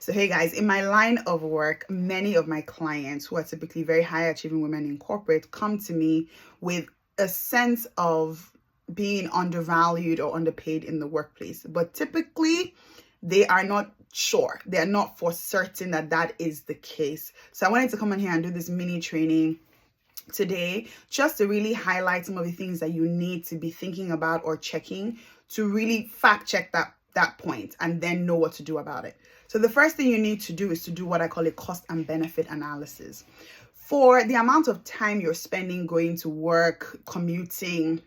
So hey guys, in my line of work, many of my clients who are typically very high achieving women in corporate come to me with a sense of being undervalued or underpaid in the workplace. But typically, they are not sure. They are not for certain that that is the case. So I wanted to come in here and do this mini training today just to really highlight some of the things that you need to be thinking about or checking to really fact check that point and then know what to do about it. So the first thing you need to do is to do what I call a cost and benefit analysis. For the amount of time you're spending going to work, commuting,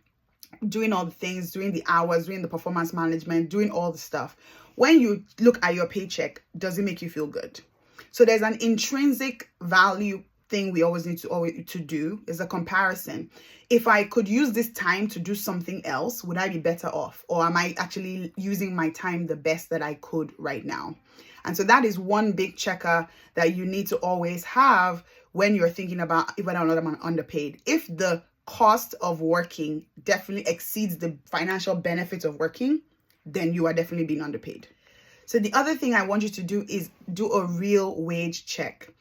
doing all the things, doing the hours, doing the performance management, doing all the stuff, when you look at your paycheck, does it make you feel good? So there's an intrinsic value thing we always need to do is a comparison. If I could use this time to do something else, would I be better off? Or am I actually using my time the best that I could right now? And so that is one big checker that you need to always have when you're thinking about whether or not I'm underpaid. If the cost of working definitely exceeds the financial benefits of working, then you are definitely being underpaid. So the other thing I want you to do is do a real wage check.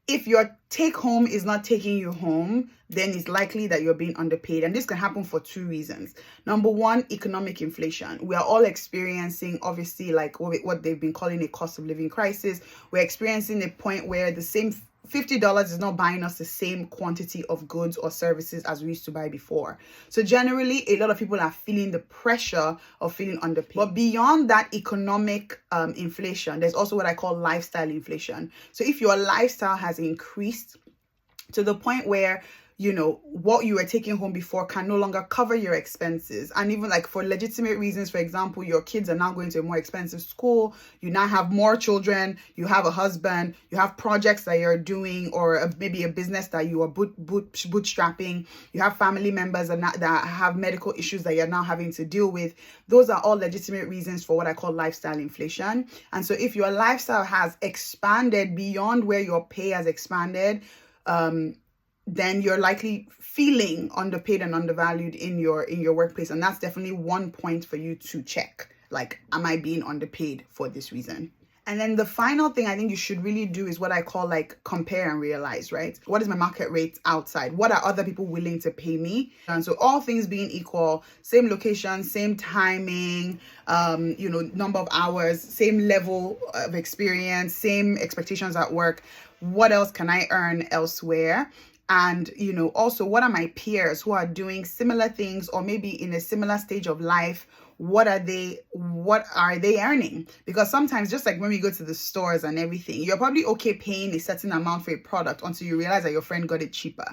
If your take home is not taking you home, then it's likely that you're being underpaid. And this can happen for two reasons. Number one, economic inflation. We are all experiencing, obviously, like what they've been calling a cost of living crisis. We're experiencing a point where the same $50 is not buying us the same quantity of goods or services as we used to buy before. So generally, a lot of people are feeling the pressure of feeling underpaid. But beyond that economic inflation, there's also what I call lifestyle inflation. So if your lifestyle has increased to the point where what you were taking home before can no longer cover your expenses, and even like for legitimate reasons, for example, your kids are now going to a more expensive school, you now have more children, you have a husband, you have projects that you're doing, or maybe a business that you are bootstrapping, you have family members that have medical issues that you're now having to deal with. Those are all legitimate reasons for what I call lifestyle inflation. And so if your lifestyle has expanded beyond where your pay has expanded, then you're likely feeling underpaid and undervalued in your workplace. And that's definitely one point for you to check. Like, am I being underpaid for this reason? And then the final thing I think you should really do is what I call like compare and realize, right? What is my market rate outside? What are other people willing to pay me? And so all things being equal, same location, same timing, number of hours, same level of experience, same expectations at work. What else can I earn elsewhere? And, also what are my peers who are doing similar things or maybe in a similar stage of life? What are they earning? Because sometimes, just like when we go to the stores and everything, you're probably okay paying a certain amount for a product until you realize that your friend got it cheaper.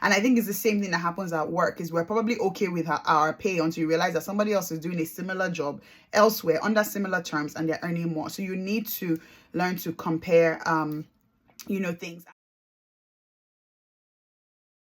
And I think it's the same thing that happens at work, is we're probably okay with our pay until you realize that somebody else is doing a similar job elsewhere under similar terms and they're earning more. So you need to learn to compare, things.